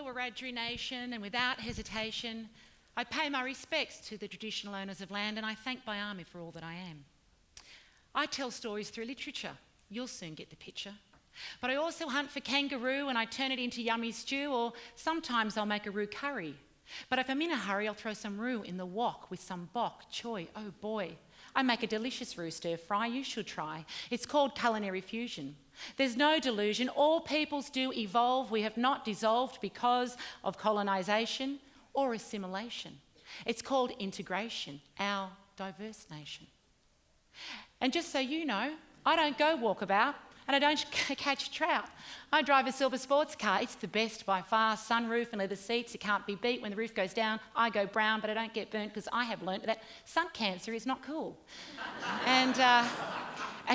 Wiradjuri Nation, and without hesitation, I pay my respects to the traditional owners of land, and I thank Biami for all that I am. I tell stories through literature. You'll soon get the picture. But I also hunt for kangaroo and I turn it into yummy stew, or sometimes I'll make a roo curry. But if I'm in a hurry, I'll throw some roo in the wok with some bok, choy, oh boy. I make a delicious roo stir fry, you should try. It's called culinary fusion. There's no delusion, all peoples do evolve. We have not dissolved because of colonisation or assimilation. It's called integration, our diverse nation. And just so you know, I don't go walkabout and I don't catch trout. I drive a silver sports car. It's the best by far. Sunroof and leather seats. It can't be beat. When the roof goes down, I go brown, but I don't get burnt because I have learnt that sun cancer is not cool. And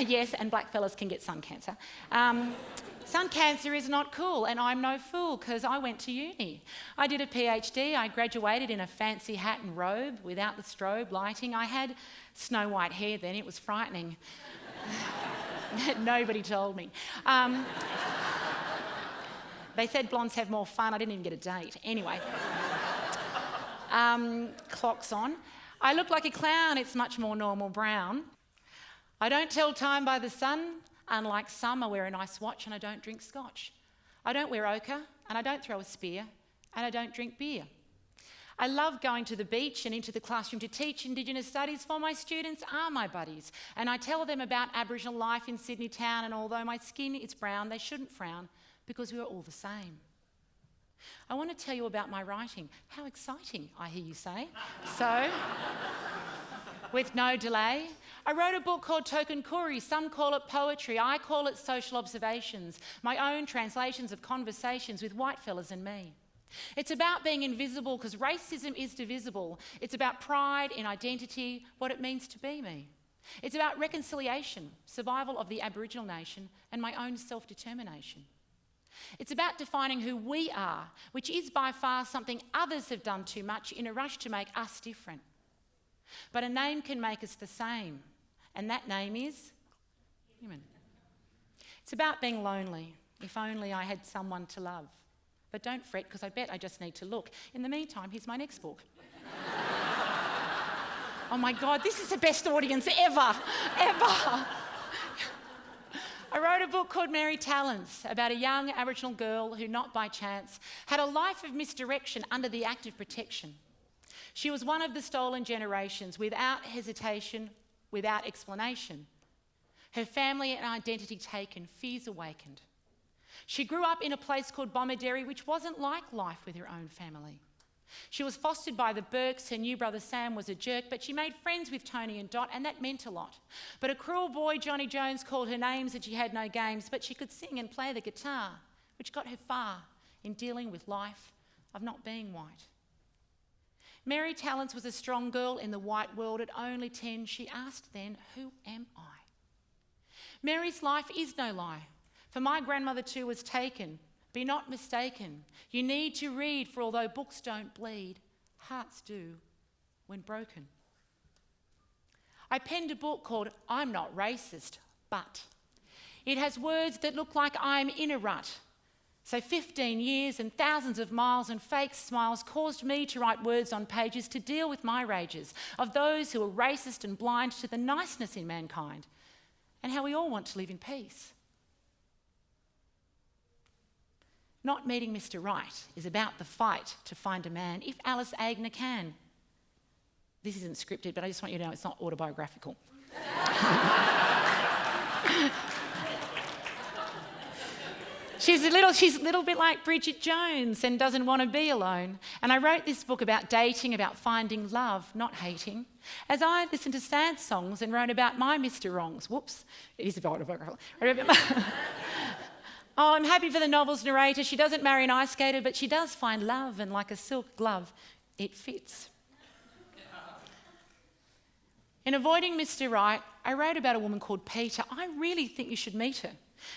yes, and black fellas can get sun cancer. Sun cancer is not cool, and I'm no fool because I went to uni. I did a PhD. I graduated in a fancy hat and robe without the strobe lighting. I had snow white hair then. It was frightening. Nobody told me. They said blondes have more fun. I didn't even get a date. Anyway, clock's on. I look like a clown. It's much more normal brown. I don't tell time by the sun. Unlike some, I wear a nice watch and I don't drink scotch. I don't wear ochre and I don't throw a spear and I don't drink beer. I love going to the beach and into the classroom to teach Indigenous studies, for my students are my buddies. And I tell them about Aboriginal life in Sydney town, and although my skin is brown, they shouldn't frown because we are all the same. I want to tell you about my writing. How exciting, I hear you say. So, with no delay, I wrote a book called Token Kuri. Some call it poetry. I call it social observations, my own translations of conversations with white fellas and me. It's about being invisible because racism is divisible. It's about pride in identity, what it means to be me. It's about reconciliation, survival of the Aboriginal nation, and my own self-determination. It's about defining who we are, which is by far something others have done too much in a rush to make us different. But a name can make us the same, and that name is human. It's about being lonely. If only I had someone to love. But don't fret, because I bet I just need to look. In the meantime, here's my next book. Oh my God, this is the best audience ever. I wrote a book called Mary Talents about a young Aboriginal girl who, not by chance, had a life of misdirection under the Act of Protection. She was one of the stolen generations, without hesitation, without explanation. Her family and identity taken, fears awakened. She grew up in a place called Bomaderry, which wasn't like life with her own family. She was fostered by the Burkes. Her new brother Sam was a jerk, but she made friends with Tony and Dot, and that meant a lot. But a cruel boy, Johnny Jones, called her names and she had no games, but she could sing and play the guitar, which got her far in dealing with life of not being white. Mary Talents was a strong girl in the white world. At only 10, she asked then, who am I? Mary's life is no lie. For my grandmother too was taken. Be not mistaken. You need to read, for although books don't bleed, hearts do when broken. I penned a book called I'm Not Racist, But. It has words that look like I'm in a rut. So 15 years and thousands of miles and fake smiles caused me to write words on pages to deal with my rages of those who are racist and blind to the niceness in mankind and how we all want to live in peace. Not Meeting Mr. Right is about the fight to find a man if Alice Agner can. This isn't scripted, but I just want you to know it's not autobiographical. She's a little bit like Bridget Jones and doesn't want to be alone. And I wrote this book about dating, about finding love, not hating, as I listened to sad songs and wrote about my Mr. Wrongs. Whoops, it is autobiographical. Oh, I'm happy for the novel's narrator. She doesn't marry an ice skater, but she does find love, and like a silk glove, it fits. In Avoiding Mr. Right, I wrote about a woman called Peter. I really think you should meet her.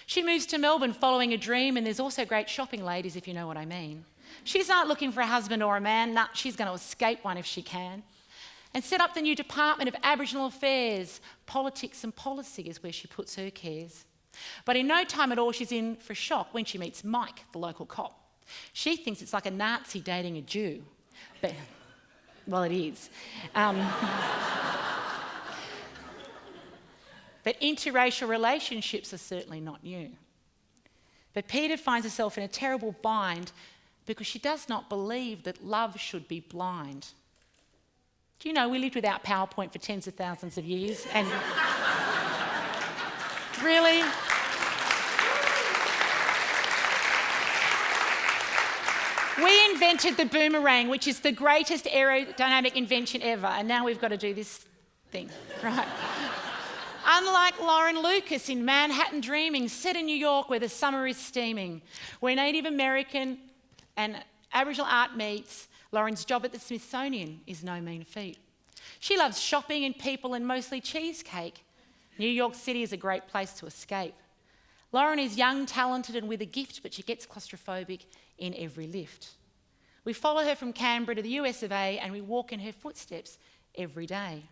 She moves to Melbourne following a dream, and there's also great shopping ladies, if you know what I mean. She's not looking for a husband or a man. Nah, she's going to escape one if she can. And set up the new Department of Aboriginal Affairs. Politics and policy is where she puts her cares. But in no time at all, she's in for a shock when she meets Mike, the local cop. She thinks it's like a Nazi dating a Jew. But, well, it is. But interracial relationships are certainly not new. But Peter finds herself in a terrible bind because she does not believe that love should be blind. Do you know we lived without PowerPoint for tens of thousands of years? And really? We invented the boomerang, which is the greatest aerodynamic invention ever, and now we've got to do this thing, right? Unlike Lauren Lucas in Manhattan Dreaming, set in New York where the summer is steaming, where Native American and Aboriginal art meets, Lauren's job at the Smithsonian is no mean feat. She loves shopping and people and mostly cheesecake. New York City is a great place to escape. Lauren is young, talented and with a gift, but she gets claustrophobic in every lift. We follow her from Canberra to the US of A and we walk in her footsteps every day.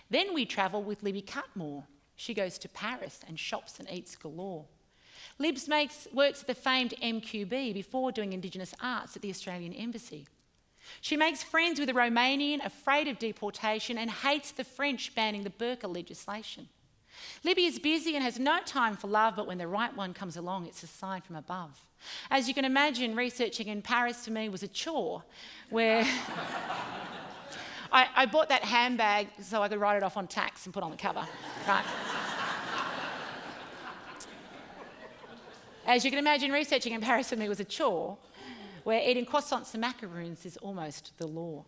Then we travel with Libby Cutmore. She goes to Paris and shops and eats galore. Libs works at the famed MQB before doing Indigenous arts at the Australian Embassy. She makes friends with a Romanian afraid of deportation and hates the French banning the burqa legislation. Libby is busy and has no time for love, but when the right one comes along, it's a sign from above. As you can imagine, researching in Paris for me was a chore, where I bought that handbag so I could write it off on tax and put on the cover, right? As you can imagine, researching in Paris for me was a chore, where eating croissants and macaroons is almost the law.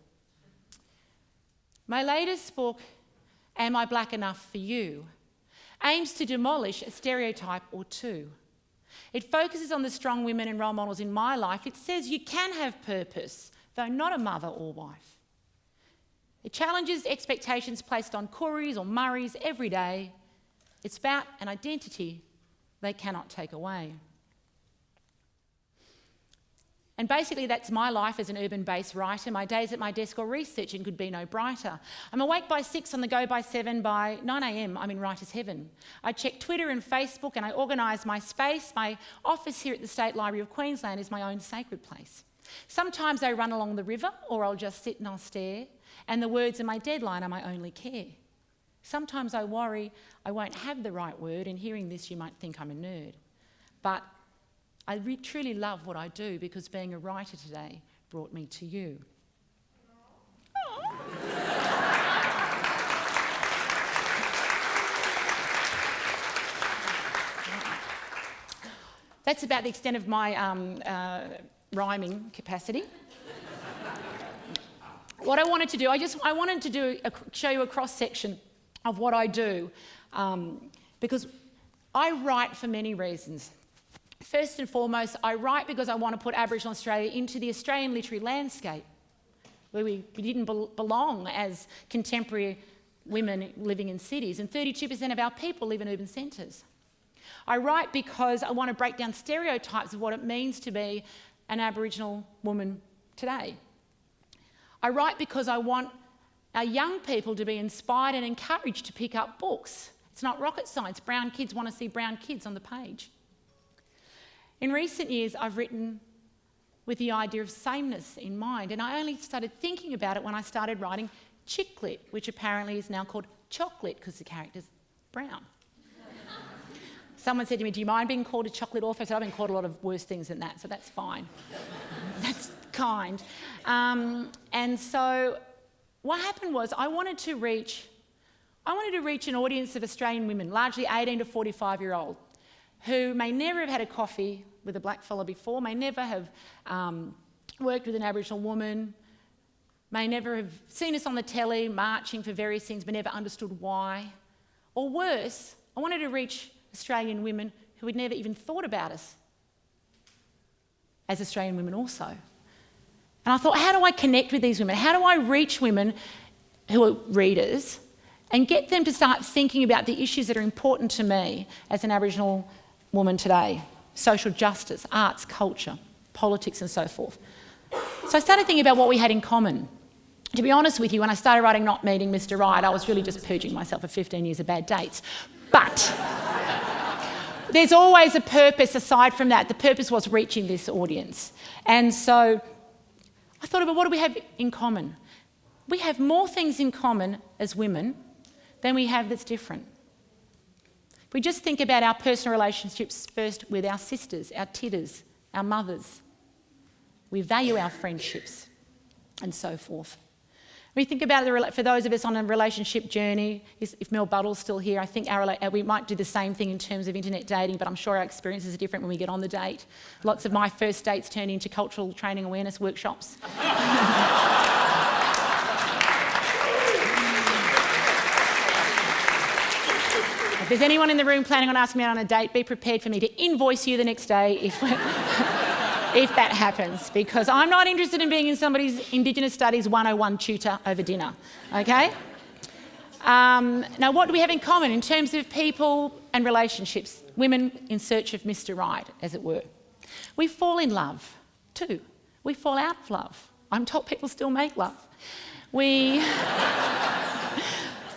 My latest book, Am I Black Enough for You?, aims to demolish a stereotype or two. It focuses on the strong women and role models in my life. It says you can have purpose, though not a mother or wife. It challenges expectations placed on Kooris or Murrays every day. It's about an identity they cannot take away. And basically that's my life as an urban-based writer. My days at my desk or researching could be no brighter. I'm awake by 6, on the go by 7. By 9 a.m, I'm in writer's heaven. I check Twitter and Facebook and I organise my space. My office here at the State Library of Queensland is my own sacred place. Sometimes I run along the river, or I'll just sit and I'll stare, and the words in my deadline are my only care. Sometimes I worry I won't have the right word, and hearing this you might think I'm a nerd. But I truly love what I do because being a writer today brought me to you. That's about the extent of my rhyming capacity. What I wanted to do, I wanted to show you a cross-section of what I do because I write for many reasons. First and foremost, I write because I want to put Aboriginal Australia into the Australian literary landscape, where we didn't belong as contemporary women living in cities, and 32% of our people live in urban centres. I write because I want to break down stereotypes of what it means to be an Aboriginal woman today. I write because I want our young people to be inspired and encouraged to pick up books. It's not rocket science. Brown kids want to see brown kids on the page. In recent years, I've written with the idea of sameness in mind, and I only started thinking about it when I started writing chick lit, which apparently is now called chocolate because the character's brown. Someone said to me, do you mind being called a chocolate author? I said, I've been called a lot of worse things than that, so that's fine. That's kind. And so what happened was I wanted to reach an audience of Australian women, largely 18 to 45-year-old, who may never have had a coffee with a black fella before, may never have worked with an Aboriginal woman, may never have seen us on the telly marching for various things but never understood why. Or worse, I wanted to reach Australian women who had never even thought about us as Australian women also. And I thought, how do I connect with these women? How do I reach women who are readers and get them to start thinking about the issues that are important to me as an Aboriginal woman today? Social justice, arts, culture, politics and so forth. So I started thinking about what we had in common. To be honest with you, when I started writing Not Meeting Mr. Right, I was really just purging myself of 15 years of bad dates. But there's always a purpose aside from that. The purpose was reaching this audience. And so I thought about what do we have in common? We have more things in common as women than we have that's different. If we just think about our personal relationships first with our sisters, our titters, our mothers. We value our friendships and so forth. We think about it for those of us on a relationship journey. If Mel Buttle's still here, I think we might do the same thing in terms of internet dating, but I'm sure our experiences are different when we get on the date. Lots of my first dates turned into cultural training awareness workshops. If there's anyone in the room planning on asking me out on a date, be prepared for me to invoice you the next day if that happens, because I'm not interested in being in somebody's Indigenous Studies 101 tutor over dinner, okay? Now, what do we have in common in terms of people and relationships? Women in search of Mr. Right, as it were. We fall in love, too. We fall out of love. I'm told people still make love.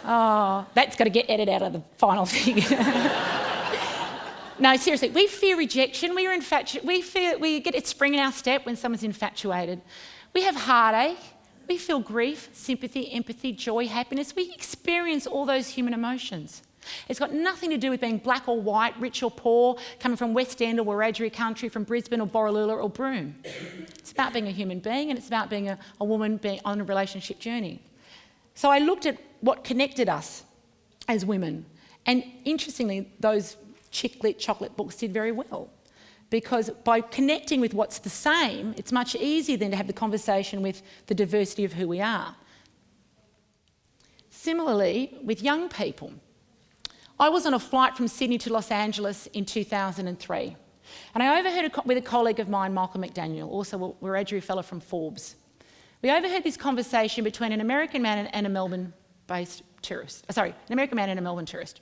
Oh, that's got to get edited out of the final thing. No, seriously, we fear rejection. We get a spring in our step when someone's infatuated. We have heartache. We feel grief, sympathy, empathy, joy, happiness. We experience all those human emotions. It's got nothing to do with being black or white, rich or poor, coming from West End or Wiradjuri country, from Brisbane or Borroloola or Broome. It's about being a human being, and it's about being a woman being on a relationship journey. So I looked at what connected us as women, and interestingly, those chick-lit chocolate books did very well, because by connecting with what's the same, it's much easier then to have the conversation with the diversity of who we are. Similarly, with young people, I was on a flight from Sydney to Los Angeles in 2003, and I overheard with a colleague of mine, Michael McDaniel, also a Wiradjuri fellow from Forbes. We overheard this conversation between an American man and a Melbourne-based tourist. Sorry, an American man and a Melbourne tourist.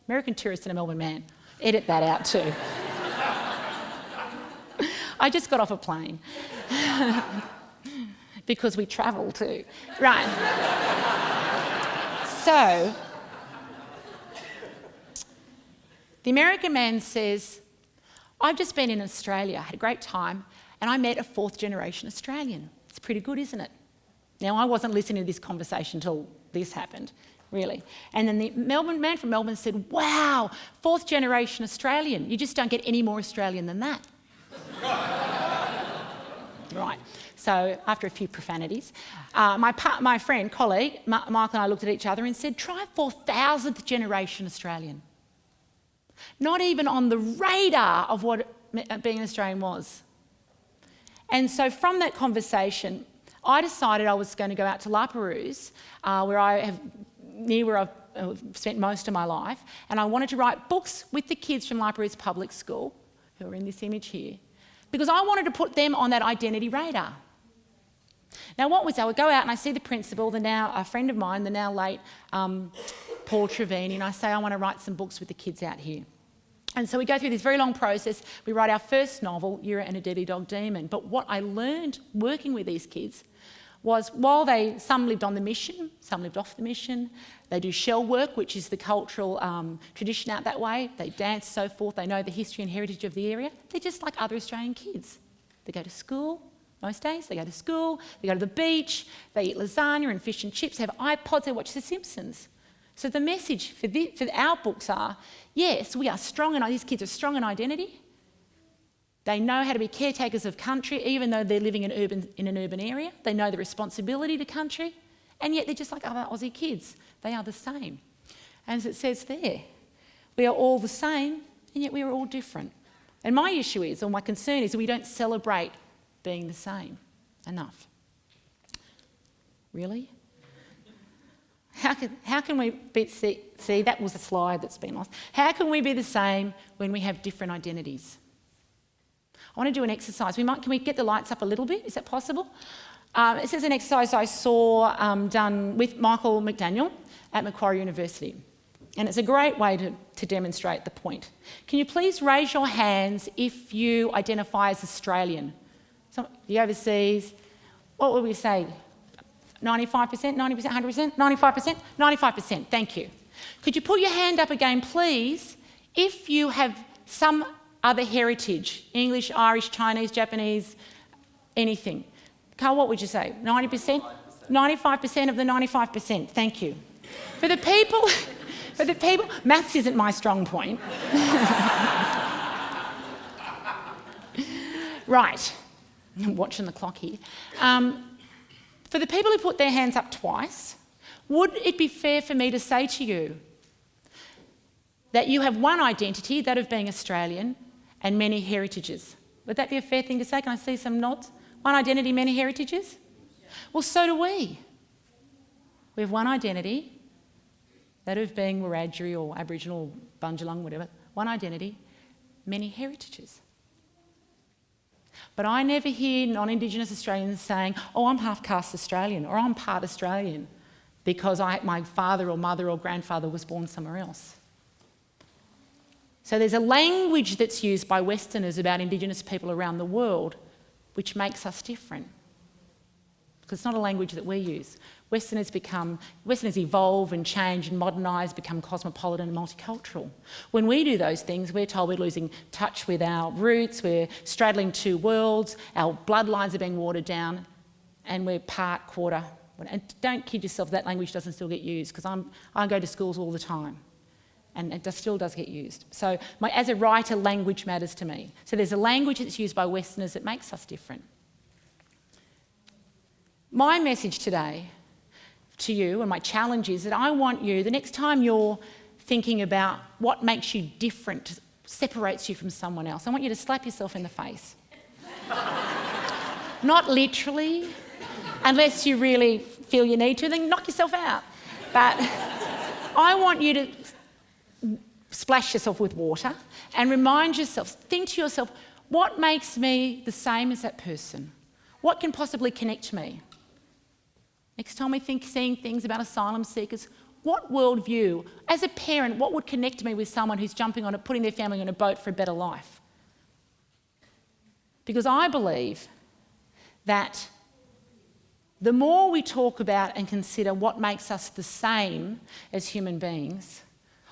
American tourist and a Melbourne man. Edit that out too. I just got off a plane. Because we travel too. Right. So, the American man says, I've just been in Australia, had a great time, and I met a fourth generation Australian. It's pretty good, isn't it? Now, I wasn't listening to this conversation until this happened, really. And then the man from Melbourne said, wow, fourth generation Australian. You just don't get any more Australian than that. Right. So after a few profanities, my friend, colleague, Mark and I looked at each other and said, try 4,000th generation Australian. Not even on the radar of what being an Australian was. And so from that conversation, I decided I was going to go out to La Perouse, where I've spent most of my life, and I wanted to write books with the kids from La Perouse Public School, who are in this image here, because I wanted to put them on that identity radar. Now, I would go out and I see the principal, a friend of mine, the now late Paul Trevini, and I say, I want to write some books with the kids out here. And so we go through this very long process. We write our first novel, Yura and a Deadly Dog Demon. But what I learned working with these kids was while some lived on the mission, some lived off the mission, they do shell work, which is the cultural tradition out that way. They dance, so forth. They know the history and heritage of the area. They're just like other Australian kids. They go to school most days. They go to school. They go to the beach. They eat lasagna and fish and chips. They have iPods. They watch The Simpsons. So the message for our books are, yes, we are strong, and these kids are strong in identity. They know how to be caretakers of country, even though they're living in an urban area. They know the responsibility to country, and yet they're just like other Aussie kids. They are the same. And as it says there, we are all the same, and yet we are all different. And my issue is, or my concern is, that we don't celebrate being the same enough. Really? How can we see, that was a slide that's been lost. How can we be the same when we have different identities? I want to do an exercise. Can we get the lights up a little bit? Is that possible? This is an exercise I saw done with Michael McDaniel at Macquarie University. And it's a great way to demonstrate the point. Can you please raise your hands if you identify as Australian? The overseas, what would we say? 95%, 90%, 100%, 95%? 95%, thank you. Could you put your hand up again, please, if you have some other heritage, English, Irish, Chinese, Japanese, anything. Carl, what would you say? 90%? 95% of the 95%. Thank you. For the people, maths isn't my strong point. Right. I'm watching the clock here. For the people who put their hands up twice, would it be fair for me to say to you that you have one identity, that of being Australian, and many heritages? Would that be a fair thing to say? Can I see some nods? One identity, many heritages? Well, so do we. We have one identity, that of being Wiradjuri or Aboriginal, Bundjalung, whatever. One identity, many heritages. But I never hear non-Indigenous Australians saying, oh, I'm half-caste Australian, or I'm part Australian because my father or mother or grandfather was born somewhere else. So there's a language that's used by Westerners about Indigenous people around the world which makes us different. Because it's not a language that we use. Westerners evolve and change and modernise, become cosmopolitan and multicultural. When we do those things, we're told we're losing touch with our roots, we're straddling two worlds, our bloodlines are being watered down, and we're part, quarter. And don't kid yourself, that language doesn't still get used, because I go to schools all the time, and it still does get used. So as a writer, language matters to me. So there's a language that's used by Westerners that makes us different. My message today to you, and my challenge is that I want you, the next time you're thinking about what makes you different, separates you from someone else, I want you to slap yourself in the face. Not literally, unless you really feel you need to, then knock yourself out. But I want you to splash yourself with water and remind yourself, think to yourself, what makes me the same as that person? What can possibly connect me? Next time we think seeing things about asylum seekers, what worldview, as a parent, what would connect me with someone who's putting their family on a boat for a better life? Because I believe that the more we talk about and consider what makes us the same as human beings,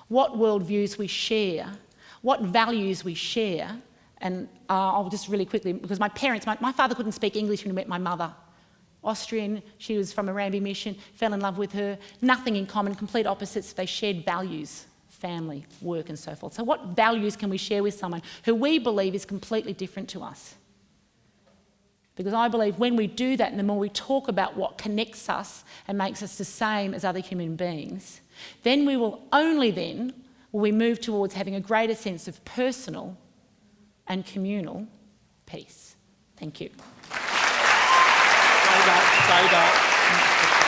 what worldviews we share, what values we share, and I'll just really quickly, because my father couldn't speak English when he met my mother. Austrian, she was from a Rambi mission, fell in love with her, nothing in common, complete opposites. They shared values, family, work and so forth. So what values can we share with someone who we believe is completely different to us? Because I believe when we do that, and the more we talk about what connects us and makes us the same as other human beings, then only then will we move towards having a greater sense of personal and communal peace. Thank you. Say that.